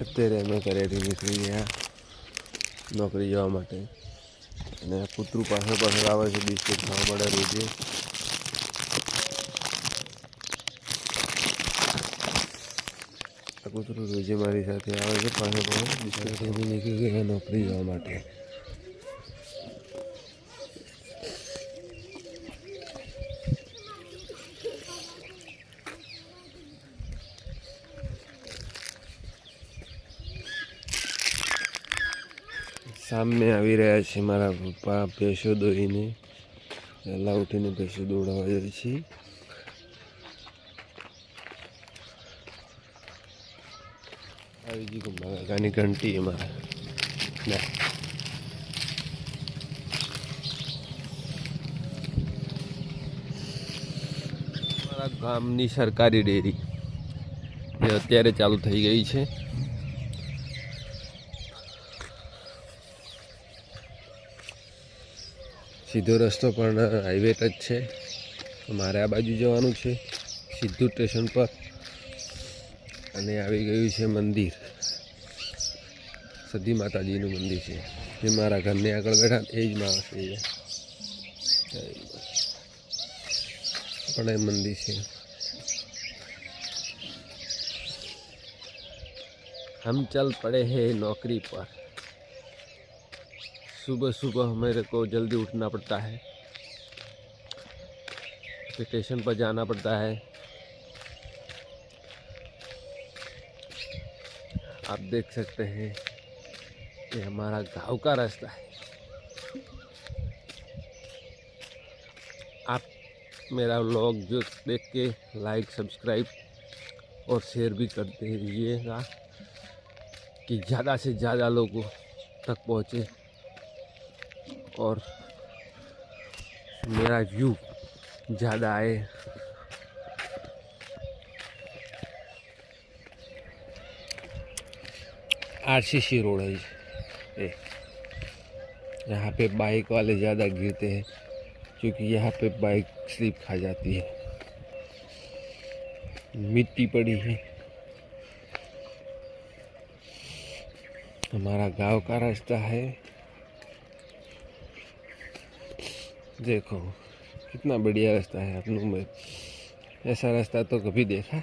અત્યારે અમે ઘરેથી નીકળી ગયા નોકરી જવા માટે અને કૂતરું પાછળ પાછળ આવે છે. બિસ્કિટ ખાવા મળે રોજે. આ કૂતરું રોજે મારી સાથે આવે છે પાછળ પાછળ. બિસ્કિટ નીકળી ગયા નોકરી જવા માટે. સામે આવી રહ્યા છે મારા પપ્પા ભેંસો દોઈને. વહેલા ઉઠીને ભેંસો દોડાવવા જાય છે. આવી ગઈ ગંબા કાકાની ઘંટી અમારા. અમારા ગામની સરકારી ડેરી જે અત્યારે ચાલુ થઈ ગઈ છે. સીધો રસ્તો પણ હાઈવે ટચ છે. મારે આ બાજુ જવાનું છે સીધું સ્ટેશન પર. અને આવી ગયું છે મંદિર. સતી માતાજીનું મંદિર છે જે મારા ઘરની આગળ બેઠા એ જ માણસ પણ એ મંદિર છે. हम चल पड़े हैं नौकरी पर. सुबह सुबह मेरे को जल्दी उठना पड़ता है. स्टेशन पर जाना पड़ता है. आप देख सकते हैं ये हमारा गांव का रास्ता है. आप मेरा व्लॉग जो देख के लाइक सब्सक्राइब और शेयर भी करते रहिएगा कि ज़्यादा से ज़्यादा लोगों तक पहुँचे और मेरा व्यू ज़्यादा आए. आरसीसी रोड है ये. यहाँ पे बाइक वाले ज़्यादा गिरते हैं क्योंकि यहाँ पे बाइक स्लिप खा जाती है. मिट्टी पड़ी है. हमारा गांव का रास्ता है. देखो कितना बढ़िया रास्ता है. आप लोग में ऐसा रास्ता तो कभी देखा?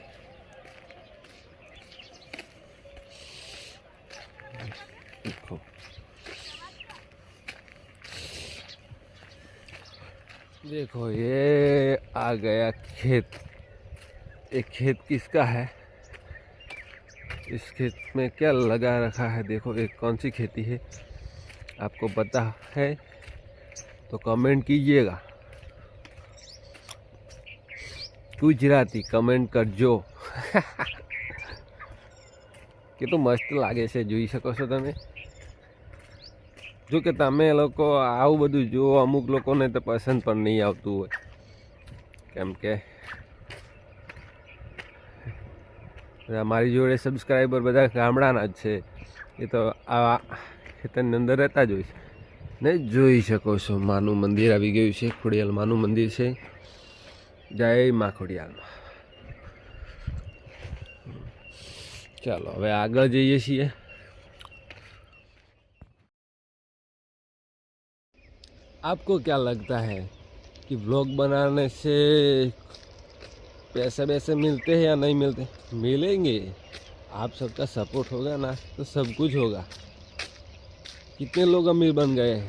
देखो देखो ये आ गया खेत. एक खेत किसका है? इस खेत में क्या लगा रखा है? देखो एक कौन सी खेती है आपको पता है तो कमेंट कीजिएगा. गुजराती कमेंट करजो. કેટલું મસ્ત લાગે છે જોઈ શકો છો તમે. જો કે તમે લોકો આવું બધું જો અમુક લોકોને તો પસંદ પણ નહીં આવતું હોય કેમ કે મારી જોડે સબસ્ક્રાઈબર બધા ગામડાના જ છે. એ તો આ ખેતરની અંદર રહેતા જ હોય છે ને. જોઈ શકો છો માનું મંદિર આવી ગયું છે. ખોડિયાલ માનું મંદિર છે. જય મા ખોડિયાલમાં. ચાલો હવે આગળ જઈએ છીએ. आपको क्या लगता है कि व्लॉग बनाने से पैसे वैसे मिलते हैं या नहीं मिलते? मिलेंगे. आप सबका सपोर्ट होगा ना तो सब कुछ होगा. कितने लोग अमीर बन गए हैं.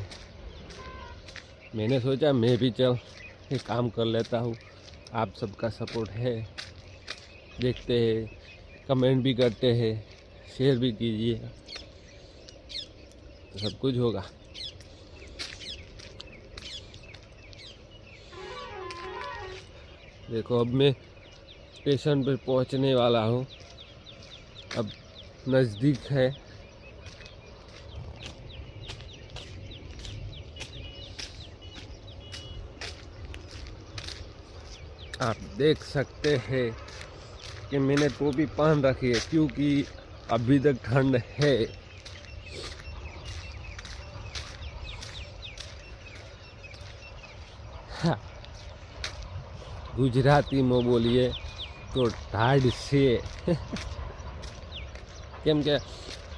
मैंने सोचा मैं भी चल एक काम कर लेता हूँ. आप सबका सपोर्ट है. देखते हैं, कमेंट भी करते हैं, शेयर भी कीजिए तो सब कुछ होगा. देखो अब मैं स्टेशन पर पहुंचने वाला हूँ. अब नज़दीक है. आप देख सकते हैं कि मैंने टोपी पहन रखी है क्योंकि अभी तक ठंड है. हाँ. गुजराती में बोलिए तो ढाढ़ से. કેમ કે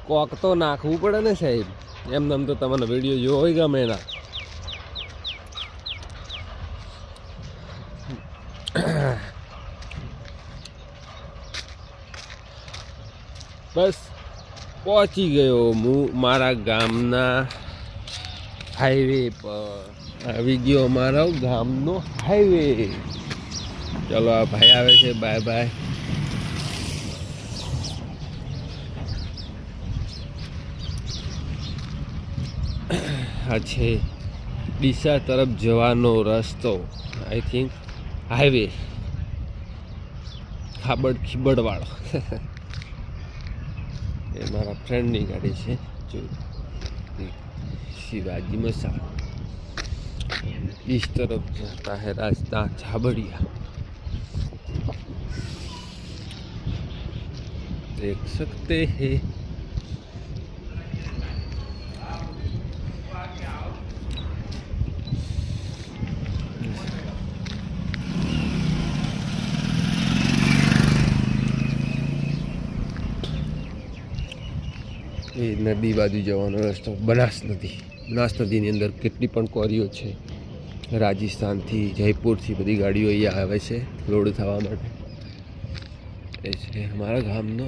કોક તો નાખવું પડે ને સાહેબ, એમને એમ તો તમને વિડીયો જોવો હોય ગમે ના. બસ પહોંચી ગયો હું મારા ગામના હાઈવે પર. આવી ગયો મારો ગામનો હાઈવે. ચલો આ ભાઈ આવે છે, બાય બાય. આ છે ડીસા તરફ જવાનો રસ્તો, આઈ થિંક હાઈવે, ખાબડ ખીબડવાળો. એ મારા ફ્રેન્ડની ગાડી છે, જો શિવાજી મસાલા. इस तरफ जाता है रास्ता छाबड़िया, देख सकते हैं. એ નદી બાજુ જવાનો રસ્તો, બનાસ નદી. બનાસ નદીની અંદર કેટલી પણ કોરીઓ છે. રાજસ્થાનથી, જયપુરથી બધી ગાડીઓ અહીંયા આવે છે લોડ થવા માટે. એ છે અમારા ગામનો